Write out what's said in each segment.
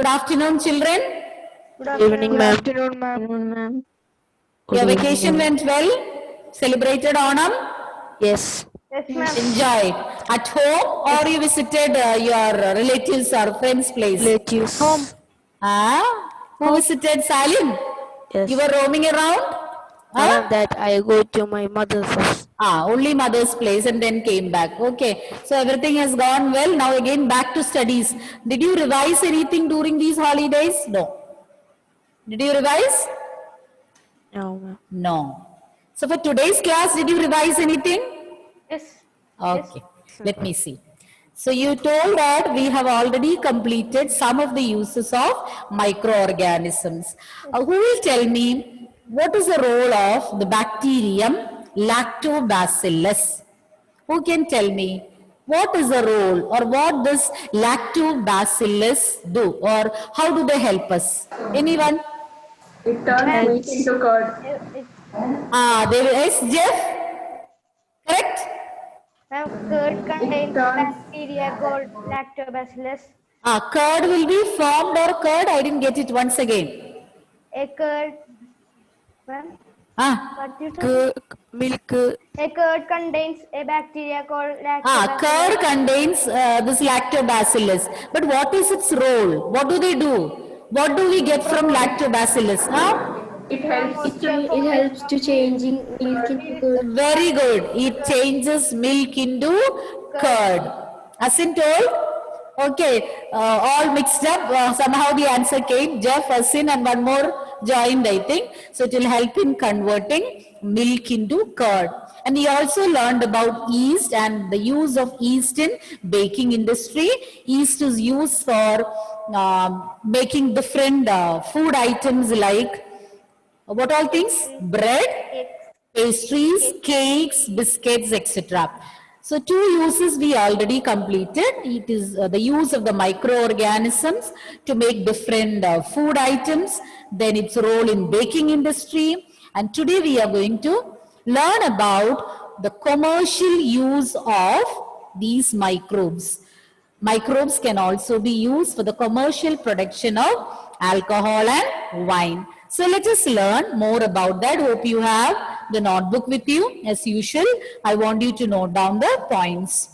Good afternoon, children. Good evening, ma'am. Good afternoon, ma'am. Your vacation went well? Celebrated Onam? Yes. Yes, ma'am. Enjoyed. At home or you visited your relatives or friends' place? Relatives. Home. Who visited Salim? Yes. You were roaming around? After that, I go to my mother's house. Only mother's place and then came back. Okay. So everything has gone well. Now again back to studies. Did you revise anything during these holidays? No. Did you revise? No, ma'am. No. So for today's class, did you revise anything? Yes. Okay. Let me see. So you told that we have already completed some of the uses of microorganisms. Who will tell me what is the role of the bacterium Lactobacillus? Who can tell me what is the role or what does Lactobacillus do or how do they help us? Anyone? It turns milk into curd. There is Jeff. Correct? Ma'am, curd contains bacteria called lactobacillus. Curd will be formed or curd? I didn't get it once again. A curd, ma'am, what you said? Milk. A curd contains a bacteria called lactobacillus. Curd contains this lactobacillus. But what is its role? What do they do? What do we get from lactobacillus? It helps to changing milk into curd. Very good. It changes milk into curd. Asin told? Okay. All mixed up. Somehow the answer came. Jeff, Asin and one more joined, I think. So it will help in converting milk into curd. And we also learned about yeast and the use of yeast in baking industry. Yeast is used for making different food items like what all things? Bread, pastries, cakes, biscuits, etc. So two uses we already completed. It is the use of the microorganisms to make different food items, then its role in baking industry. And today we are going to learn about the commercial use of these microbes. Microbes can also be used for the commercial production of alcohol and wine. So let us learn more about that. Hope you have the notebook with you. As usual, I want you to note down the points.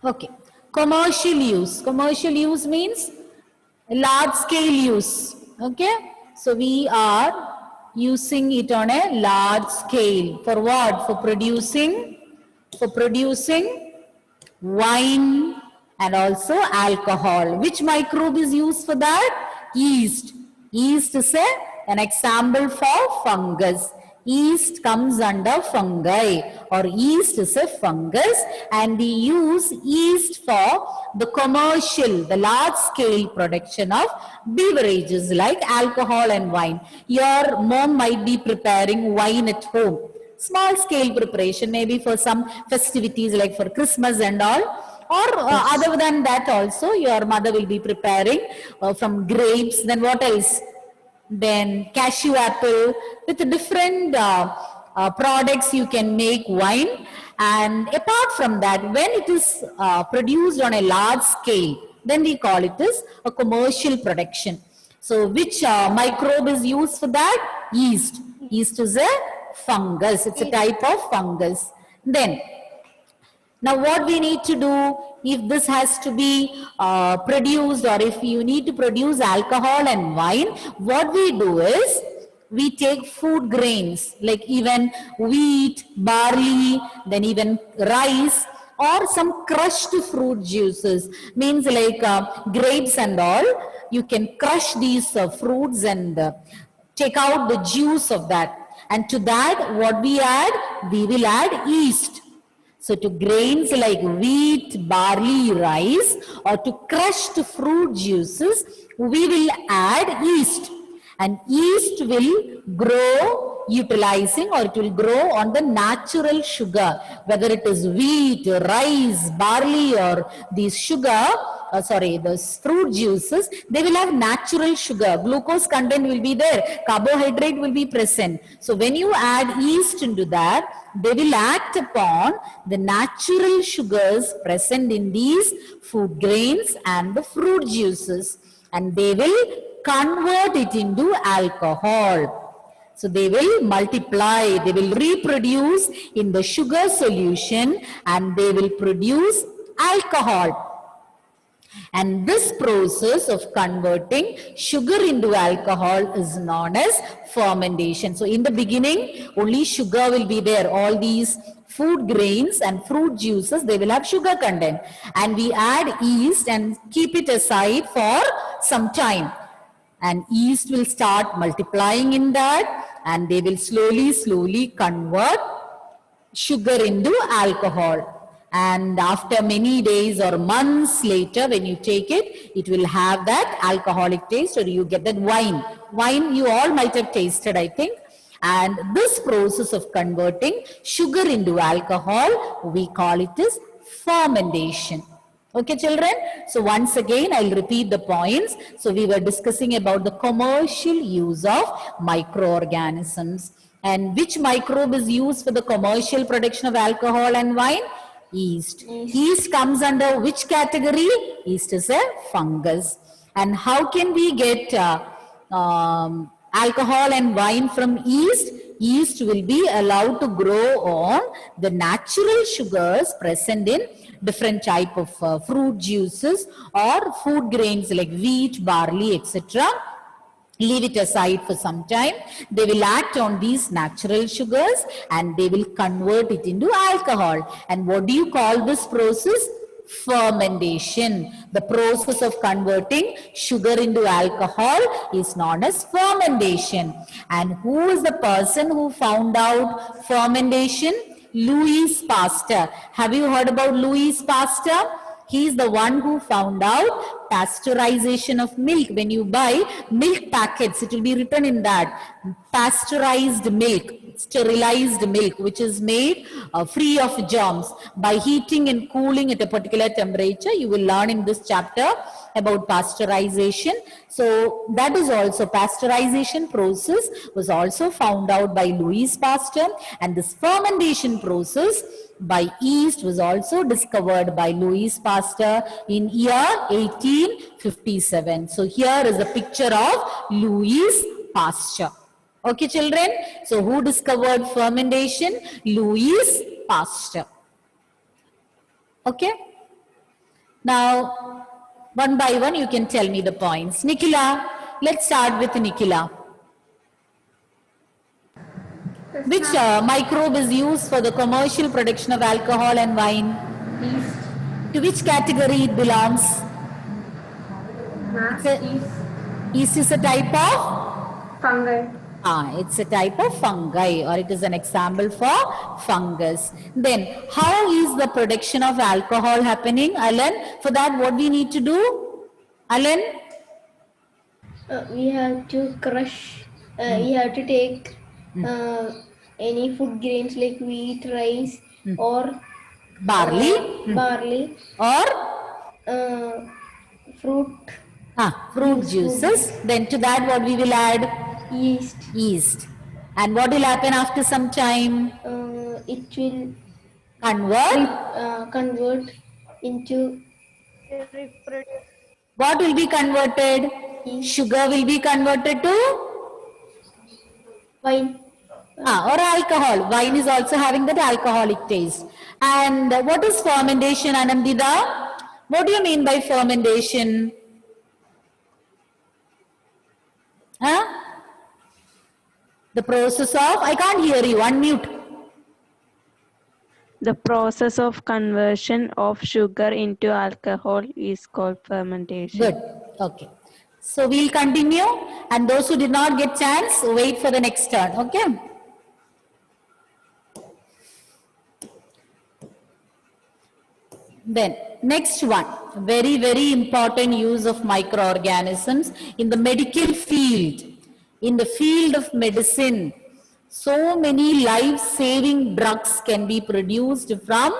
Okay. Commercial use. Commercial use means large scale use. Okay. So we are using it on a large scale. For what? For producing wine and also alcohol. Which microbe is used for that? Yeast. Yeast is an example for fungus. Yeast comes under fungi or yeast is a fungus and we use yeast for the commercial, the large scale production of beverages like alcohol and wine. Your mom might be preparing wine at home. Small scale preparation maybe for some festivities like for Christmas and all. Or other than that also your mother will be preparing from grapes. Then what else? Then cashew apple. With different products you can make wine. And apart from that, when it is produced on a large scale, then we call it as a commercial production. So which microbe is used for that? Yeast. Yeast is a fungus. It's a type of fungus. Then now what we need to do if this has to be produced or if you need to produce alcohol and wine, what we do is we take food grains like even wheat, barley, then even rice or some crushed fruit juices, means like grapes and all. You can crush these fruits and take out the juice of that. And to that what we add? We will add yeast. So to grains like wheat, barley, rice or to crushed fruit juices, we will add yeast. And yeast will grow utilizing or it will grow on the natural sugar. Whether it is wheat, rice, barley or these sugar, the fruit juices, they will have natural sugar. Glucose content will be there. Carbohydrate will be present. So when you add yeast into that, they will act upon the natural sugars present in these food grains and the fruit juices, and they will convert it into alcohol. So they will multiply, they will reproduce in the sugar solution, and they will produce alcohol. And this process of converting sugar into alcohol is known as fermentation. So in the beginning, only sugar will be there. All these food grains and fruit juices, they will have sugar content. And we add yeast and keep it aside for some time. And yeast will start multiplying in that, and they will slowly convert sugar into alcohol. And after many days or months later, when you take it, it will have that alcoholic taste, or you get that wine. Wine you all might have tasted, I think. And this process of converting sugar into alcohol, we call it as fermentation. Okay, children? So once again, I'll repeat the points. So we were discussing about the commercial use of microorganisms. And which microbe is used for the commercial production of alcohol and wine? Yeast. Yeast comes under which category? Yeast is a fungus. And how can we get alcohol and wine from yeast? Yeast will be allowed to grow on the natural sugars present in different type of fruit juices or food grains like wheat, barley, etc. Leave it aside for some time. They will act on these natural sugars and they will convert it into alcohol. And what do you call this process? Fermentation. The process of converting sugar into alcohol is known as fermentation. And who is the person who found out fermentation? Louis Pasteur. Have you heard about Louis Pasteur? He is the one who found out pasteurization of milk. When you buy milk packets, it will be written in that pasteurized milk, sterilized milk, which is made free of germs. By heating and cooling at a particular temperature, you will learn in this chapter about pasteurization. So that is also, pasteurization process was also found out by Louis Pasteur, and this fermentation process by yeast was also discovered by Louis Pasteur in year 1857. So here is a picture of Louis Pasteur. Okay, children. So who discovered fermentation? Louis Pasteur. Okay. Now, one by one, you can tell me the points. Nikhila, let's start with Nikhila. Which microbe is used for the commercial production of alcohol and wine? Yeast. To which category it belongs? Yeast. Yeast is a type of? Fungi. It's a type of fungi, or it is an example for fungus. Then, how is the production of alcohol happening, Alan? For that, what we need to do? Alan? We have to crush, we have to take any food grains like wheat, rice, or Barley? barley, Or? fruit, Fruit juices. Then to that, what we will add? yeast. Yeast. And what will happen after some time? It will Convert? convert into What will be converted? Sugar will be converted to? wine. Or alcohol. Wine is also having that alcoholic taste. And what is fermentation, Anandita? What do you mean by fermentation? The process of, I can't hear you, unmute. The process of conversion of sugar into alcohol is called fermentation. Good. Okay. So we'll continue, and those who did not get chance, wait for the next turn. Okay. Then next one, very, very important use of microorganisms in the medical field. In the field of medicine, so many life-saving drugs can be produced from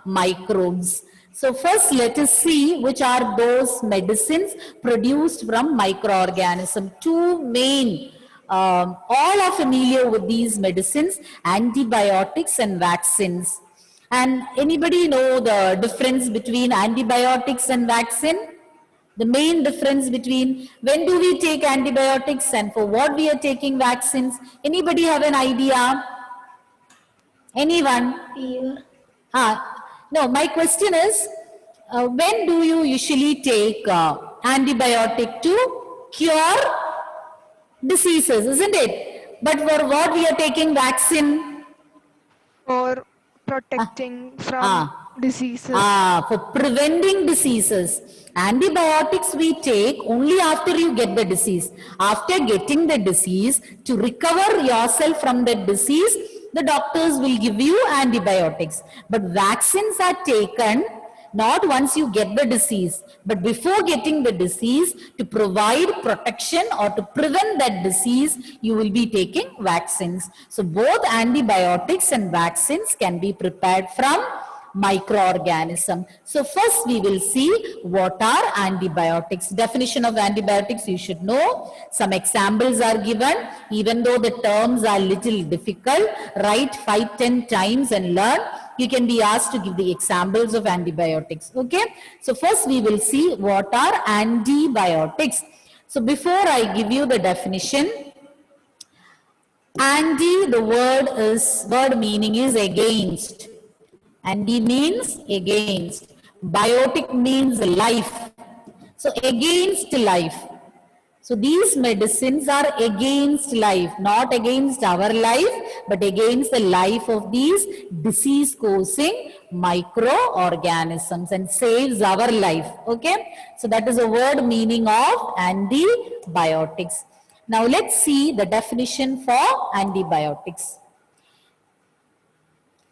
microbes. So first let us see which are those medicines produced from microorganisms. Two main, all are familiar with these medicines, antibiotics and vaccines. And anybody know the difference between antibiotics and vaccine? The main difference between when do we take antibiotics and for what we are taking vaccines? Anybody have an idea? Anyone? Fever. No, my question is, when do you usually take antibiotic to cure diseases, isn't it? But for what we are taking vaccine? For protecting from diseases. For preventing diseases. Antibiotics we take only after you get the disease. After getting the disease, to recover yourself from the disease, the doctors will give you antibiotics. But vaccines are taken not once you get the disease, but before getting the disease, to provide protection or to prevent that disease, you will be taking vaccines. So both antibiotics and vaccines can be prepared from microorganism. So first we will see what are antibiotics. Definition of antibiotics you should know. Some examples are given. Even though the terms are little difficult, write 5-10 times and learn. You can be asked to give the examples of antibiotics. Okay. So first we will see what are antibiotics. So before I give you the definition, anti, the word meaning is against. Anti means against. Biotic means life. So against life. So these medicines are against life, not against our life, but against the life of these disease-causing microorganisms and saves our life. Okay. So that is a word meaning of antibiotics. Now let's see the definition for antibiotics.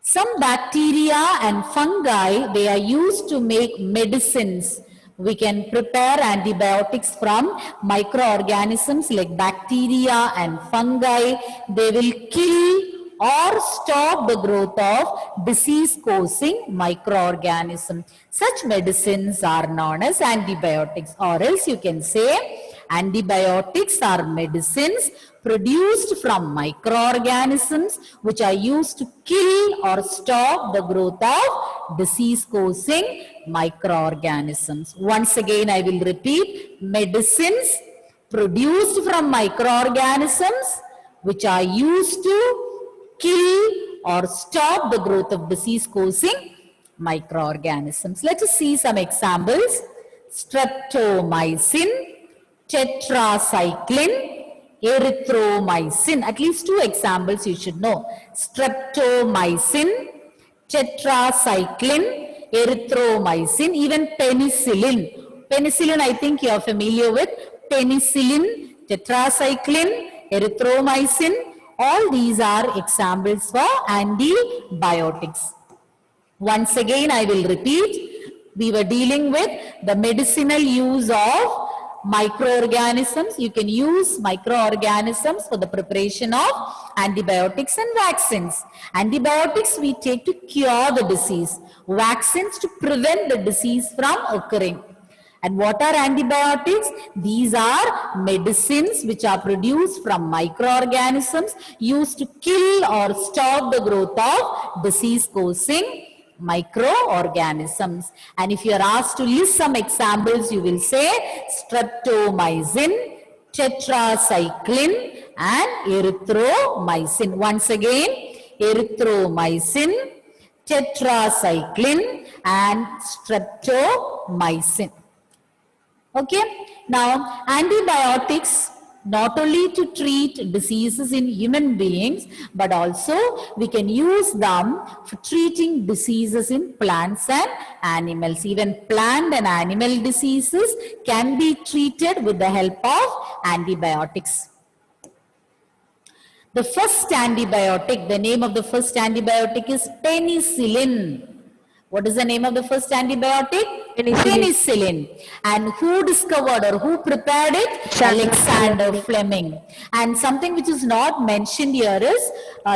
Some bacteria and fungi, they are used to make medicines. We can prepare antibiotics from microorganisms like bacteria and fungi. They will kill or stop the growth of disease-causing microorganisms. Such medicines are known as antibiotics, or else you can say antibiotics are medicines produced from microorganisms which are used to kill or stop the growth of disease-causing microorganisms. Once again, I will repeat, medicines produced from microorganisms which are used to kill or stop the growth of disease-causing microorganisms. Let us see some examples. Streptomycin, tetracycline, erythromycin. At least two examples you should know. Streptomycin, tetracycline, erythromycin, even penicillin. Penicillin, I think you are familiar with. Penicillin, tetracycline, erythromycin. All these are examples for antibiotics. Once again, I will repeat. We were dealing with the medicinal use of microorganisms. You can use microorganisms for the preparation of antibiotics and vaccines. Antibiotics we take to cure the disease. Vaccines to prevent the disease from occurring. And what are antibiotics? These are medicines which are produced from microorganisms used to kill or stop the growth of disease-causing microorganisms. And if you are asked to list some examples, you will say streptomycin, tetracycline and erythromycin. Once again, erythromycin, tetracycline and streptomycin. Okay. Now, antibiotics not only to treat diseases in human beings, but also we can use them for treating diseases in plants and animals. Even plant and animal diseases can be treated with the help of antibiotics. The first antibiotic, the name of the first antibiotic is penicillin. What is the name of the first antibiotic? Penicillin. And who discovered or who prepared it? Alexander Fleming. And something which is not mentioned here is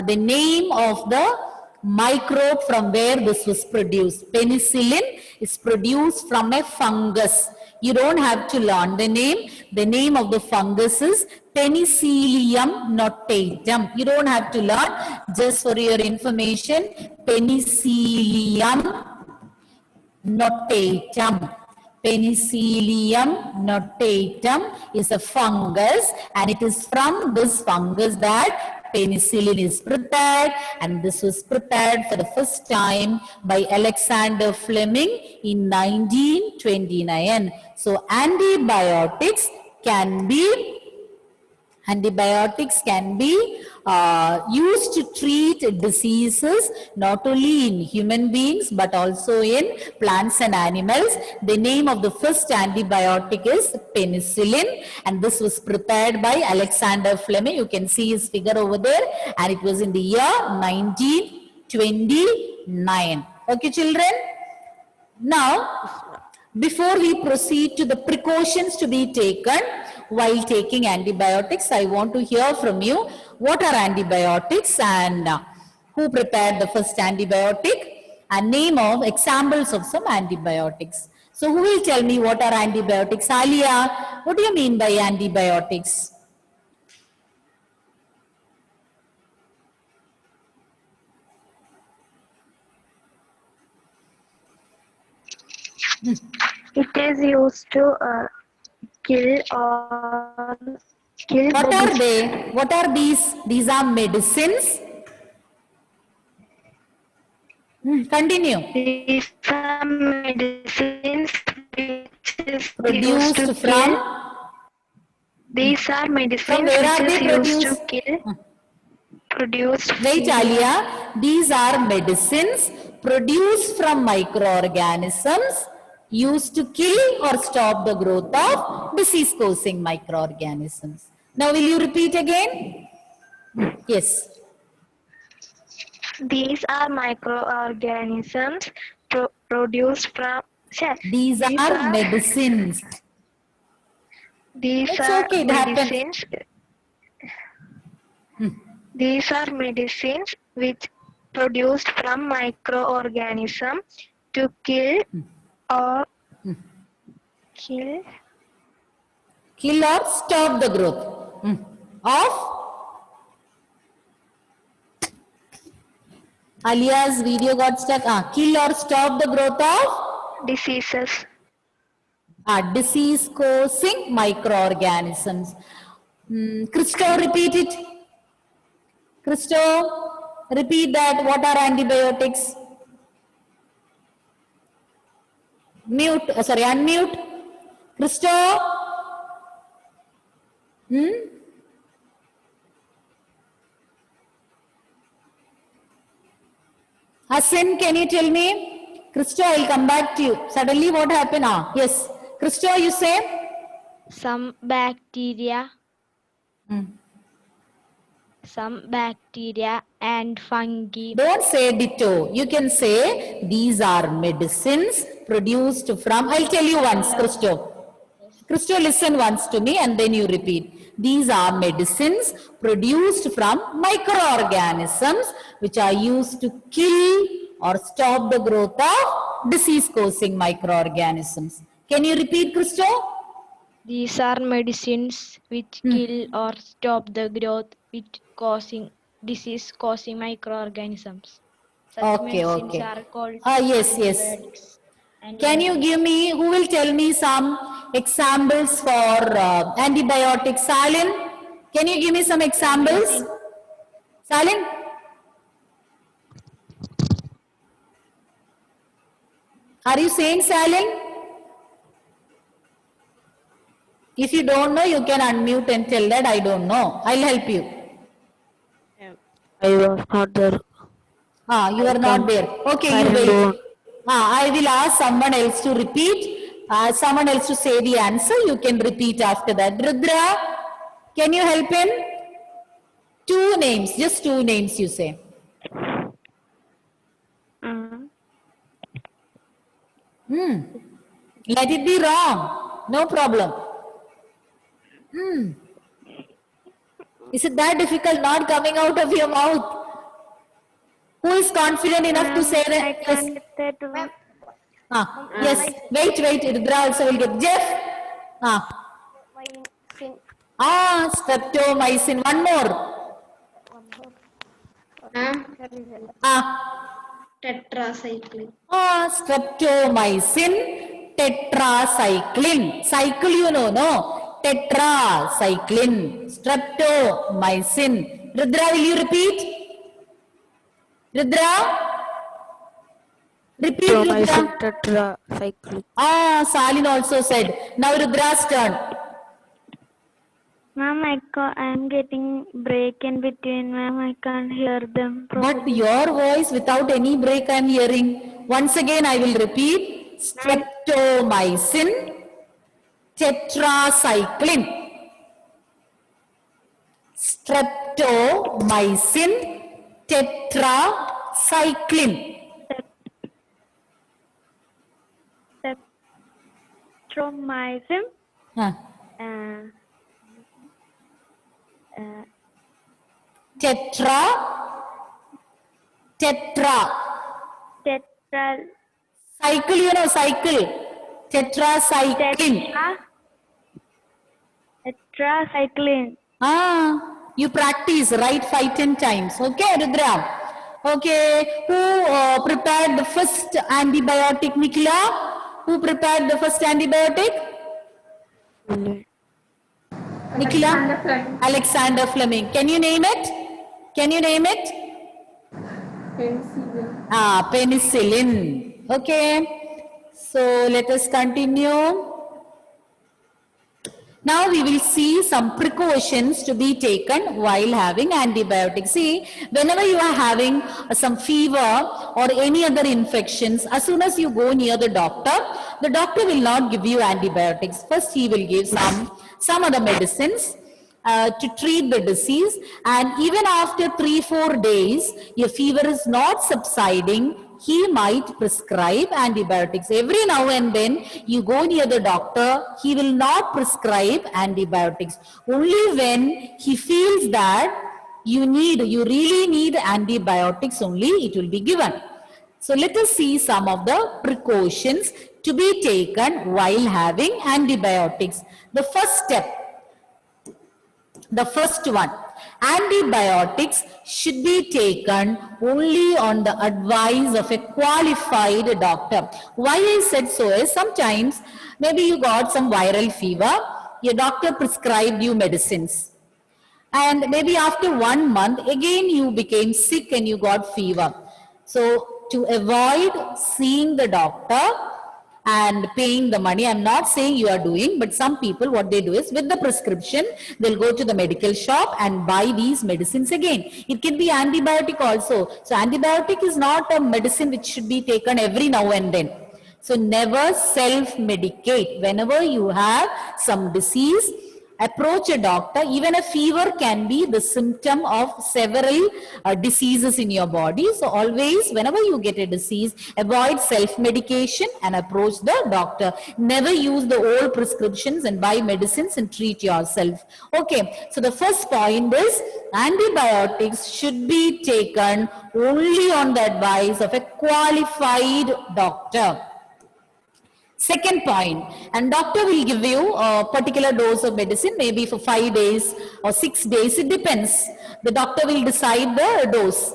the name of the microbe from where this was produced. Penicillin is produced from a fungus. You don't have to learn the name. The name of the fungus is Penicillium notatum. You don't have to learn. Just for your information, Penicillium notatum. Penicillium notatum is a fungus, and it is from this fungus that penicillin is prepared, and this was prepared for the first time by Alexander Fleming in 1929. So antibiotics can be used to treat diseases not only in human beings but also in plants and animals. The name of the first antibiotic is penicillin, and this was prepared by Alexander Fleming. You can see his figure over there, and it was in the year 1929. Okay, children? Now, before we proceed to the precautions to be taken while taking antibiotics, I want to hear from you what are antibiotics and who prepared the first antibiotic and name of examples of some antibiotics. So who will tell me what are antibiotics? Alia, what do you mean by antibiotics? It is used to kill or kill. What are they? What are these? These are medicines. Continue. These are medicines which is Produced used to from? kill. These are medicines where are which they is used produced? to kill. Produced. Wait, Alia. These are medicines produced from microorganisms used to kill or stop the growth of disease-causing microorganisms. Now, will you repeat again? Yes. These are microorganisms produced from. These are medicines. These It's are okay, it happens. medicines. These are medicines which produced from microorganism to kill or kill or stop the growth of. Alia's video got stuck. Kill or stop the growth of diseases. Disease-causing microorganisms. Christo, repeat it. Christo, repeat that. What are antibiotics? Unmute. Christo? Hassan, can you tell me? Christo, I will come back to you. Suddenly what happened? Yes. Christo, you say? Some bacteria and fungi. Don't say ditto. You can say these are medicines produced from. I'll tell you once, Christo. Christo, listen once to me and then you repeat. These are medicines produced from microorganisms which are used to kill or stop the growth of disease-causing microorganisms. Can you repeat, Christo? These are medicines which kill or stop the growth which causing disease-causing microorganisms. Such Okay, medicines okay. are called Yes. antibiotics. And Can you give me, who will tell me some examples for antibiotics? Salin, can you give me some examples? Salin? Are you saying Salin? If you don't know, you can unmute and tell that I don't know. I'll help you. I was not there. You are not there. Okay, you wait. I will ask someone else to repeat. Someone else to say the answer. You can repeat after that. Rudra, can you help him? 2 names, just 2 names you say. Let it be wrong. No problem. Is it that difficult not coming out of your mouth? Who is confident enough to say that? I Yes. can get that one. Yes. Wait. Rudra also will get. Jeff. Mycin. Streptomycin. One more. Tetracycline. Streptomycin tetracycline. Cycle you know, no? Tetracycline. Streptomycin. Rudra, will you repeat? Rudra? Repeat, Rudra. Tetracycline. Salin also said. Now Rudra's turn. Ma'am, I'm getting break in between, ma'am. I can't hear them But your voice without any break I am hearing. Once again I will repeat. Streptomycin tetracycline. Streptomycin tetracycline. Streptomycin. Huh. Tetra. Tetra. Cycle, you know, cycle. Tetracycline. Tetracycline. You practice, right? 5-10 times. Okay, Rudra. Okay, who prepared the first antibiotic, Nikhila? Who prepared the first antibiotic? Nikhila? Alexander Fleming. Can you name it? Penicillin. Penicillin. Okay. So let us continue. Now we will see some precautions to be taken while having antibiotics. See, whenever you are having some fever or any other infections, as soon as you go near the doctor will not give you antibiotics. First he will give some other medicines to treat the disease, and even after 3-4 days, your fever is not subsiding, he might prescribe antibiotics. Every now and then you go near the doctor, he will not prescribe antibiotics. Only when he feels that you really need antibiotics only, it will be given. So let us see some of the precautions to be taken while having antibiotics. The first one, antibiotics should be taken only on the advice of a qualified doctor. Why I said so is sometimes maybe you got some viral fever, your doctor prescribed you medicines. And maybe after 1 month, again you became sick and you got fever. So to avoid seeing the doctor and paying the money, I'm not saying you are doing, but some people what they do is with the prescription, they'll go to the medical shop and buy these medicines again. It can be antibiotic also. So antibiotic is not a medicine which should be taken every now and then. So never self-medicate. Whenever you have some disease, approach a doctor. Even a fever can be the symptom of several diseases in your body. So always, whenever you get a disease, avoid self-medication and approach the doctor. Never use the old prescriptions and buy medicines and treat yourself. Okay, so the first point is antibiotics should be taken only on the advice of a qualified doctor. Second point, and doctor will give you a particular dose of medicine, maybe for 5 days or 6 days, it depends. The doctor will decide the dose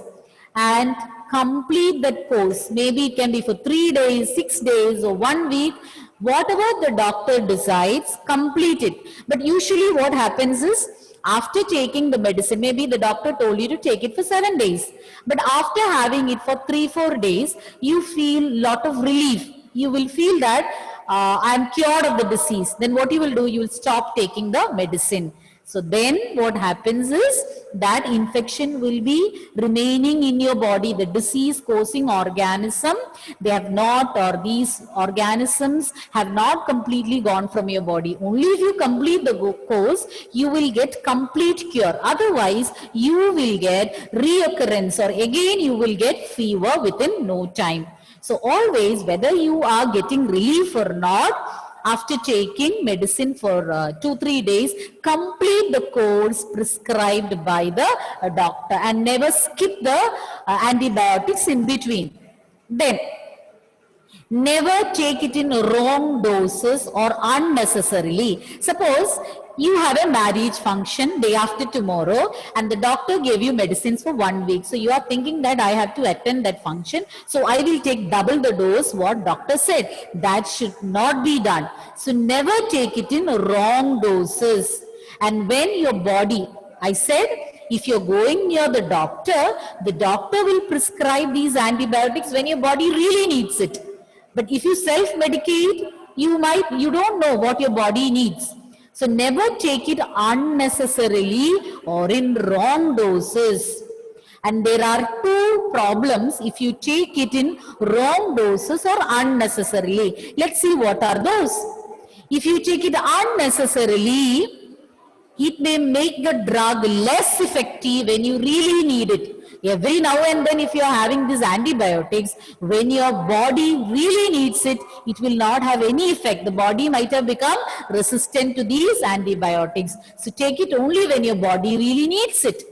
and complete that course. Maybe it can be for 3 days, 6 days or 1 week. Whatever the doctor decides, complete it. But usually what happens is, after taking the medicine, maybe the doctor told you to take it for 7 days. But after having it for 3-4 days, you feel lot of relief. You will feel that I am cured of the disease. Then what you will do, you will stop taking the medicine. So then what happens is that infection will be remaining in your body. The disease causing organism, they have not, or these organisms have not completely gone from your body. Only if you complete the course, you will get complete cure. Otherwise, you will get reoccurrence, or again you will get fever within no time. So always, whether you are getting relief or not, after taking medicine for 2-3 days, complete the course prescribed by the doctor and never skip the antibiotics in between. Then, never take it in wrong doses or unnecessarily. Suppose you have a marriage function day after tomorrow and the doctor gave you medicines for 1 week. So you are thinking that I have to attend that function. So I will take double the dose what doctor said. That should not be done. So never take it in wrong doses. And when your body, I said, if you're going near the doctor will prescribe these antibiotics when your body really needs it. But if you self-medicate, you don't know what your body needs. So never take it unnecessarily or in wrong doses. And there are two problems if you take it in wrong doses or unnecessarily. Let's see what are those. If you take it unnecessarily, it may make the drug less effective when you really need it. Every now and then if you are having these antibiotics, when your body really needs it, it will not have any effect. The body might have become resistant to these antibiotics. So take it only when your body really needs it.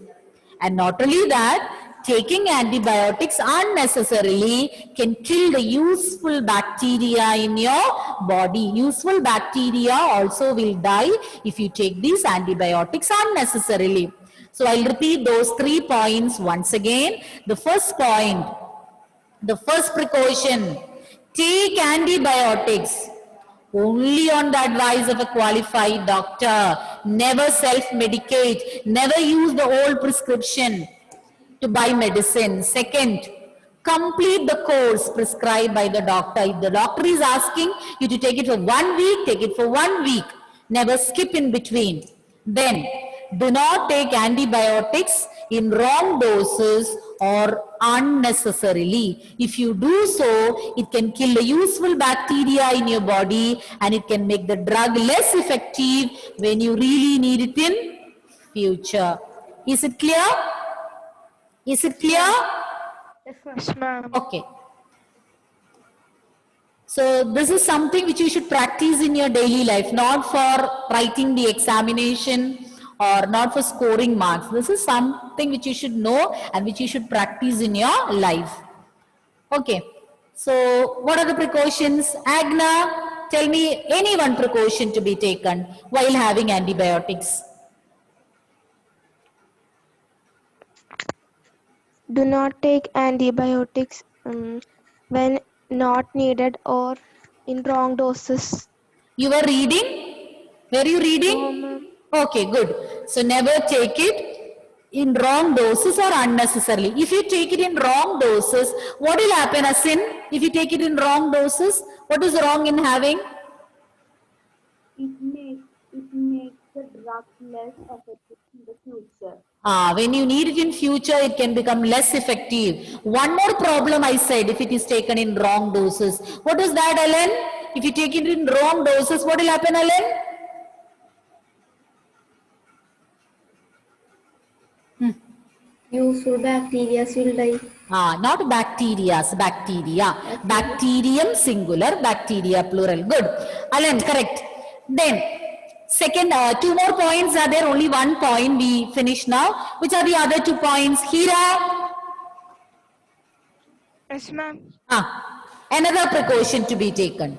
And not only that, taking antibiotics unnecessarily can kill the useful bacteria in your body. Useful bacteria also will die if you take these antibiotics unnecessarily. So I'll repeat those 3 points once again. The first point, the first precaution, take antibiotics only on the advice of a qualified doctor. Never self-medicate. Never use the old prescription to buy medicine. Second, complete the course prescribed by the doctor. If the doctor is asking you to take it for 1 week, take it for 1 week. Never skip in between. Then, do not take antibiotics in wrong doses or unnecessarily. If you do so, it can kill the useful bacteria in your body and it can make the drug less effective when you really need it in future. Is it clear? Is it clear? Yes, ma'am. Okay. So this is something which you should practice in your daily life, not for writing the examination or not for scoring marks. This is something which you should know and which you should practice in your life. Okay. So what are the precautions? Agna, tell me any one precaution to be taken while having antibiotics. Do not take antibiotics when not needed or in wrong doses. You were reading? Were you reading? Okay, good. So never take it in wrong doses or unnecessarily. If you take it in wrong doses, what will happen, Asin? If you take it in wrong doses, what is wrong in having? It makes the drug less effective in the future. When you need it in future, it can become less effective. One more problem I said, if it is taken in wrong doses. What is that, Ellen? If you take it in wrong doses, what will happen, Ellen? Useful bacteria will die. Not bacteria, bacteria. Bacterium singular, bacteria plural. Good. Alan, correct. Then, second, 2 more points are there. Only 1 point we finish now. Which are the other 2 points? Hira? Yes, ma'am. Another precaution to be taken.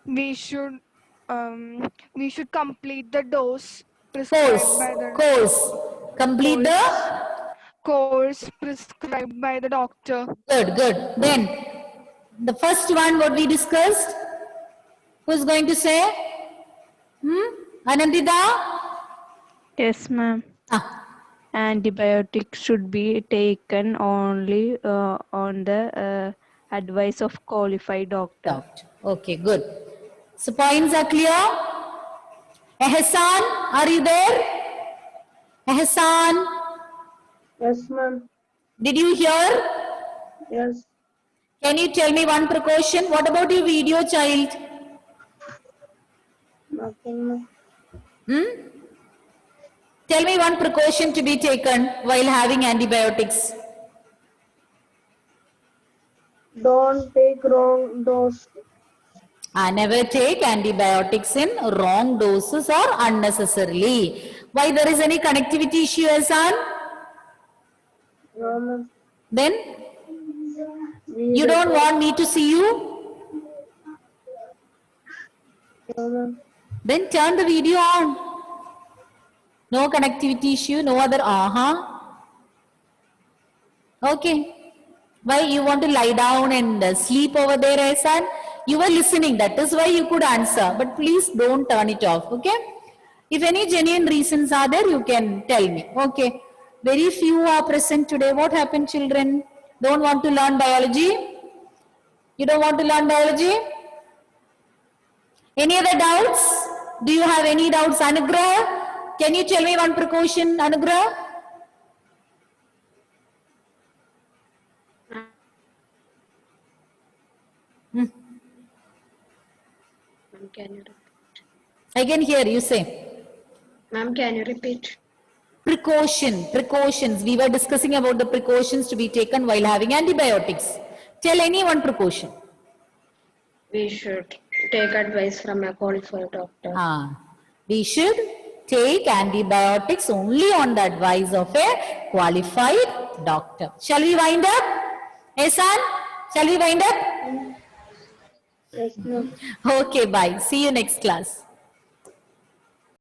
We should complete the dose prescribed by the Complete the course prescribed by the doctor. Good. Then, the first one what we discussed. Who is going to say? Anandita? Yes, ma'am. Antibiotics should be taken only on the advice of qualified doctor. Okay, good. So points are clear? Ehsan, are you there? Ehsan, Yes, ma'am. did you hear? Yes. Can you tell me one precaution? What about your video child? Nothing, ma'am. Tell me one precaution to be taken while having antibiotics. Don't take wrong dose. Never take antibiotics in wrong doses or unnecessarily. Why there is any connectivity issue, Ehsan? No, ma'am. Then you don't want me to see you? No, ma'am. Then turn the video on. No connectivity issue, no other Okay. Why you want to lie down and sleep over there, Ehsan? You were listening, that is why you could answer. But please don't turn it off, okay? If any genuine reasons are there, you can tell me, okay? Very few are present today. What happened, children? Don't want to learn biology? You don't want to learn biology? Any other doubts? Do you have any doubts, Anugrah? Can you tell me one precaution, Anugrah? Can you repeat? I can hear you say. Ma'am, can you repeat? Precautions. We were discussing about the precautions to be taken while having antibiotics. Tell any one precaution. We should take advice from a qualified doctor. We should take antibiotics only on the advice of a qualified doctor. Shall we wind up? Ehsan, shall we wind up? Yes, ma'am. Okay, bye. See you next class.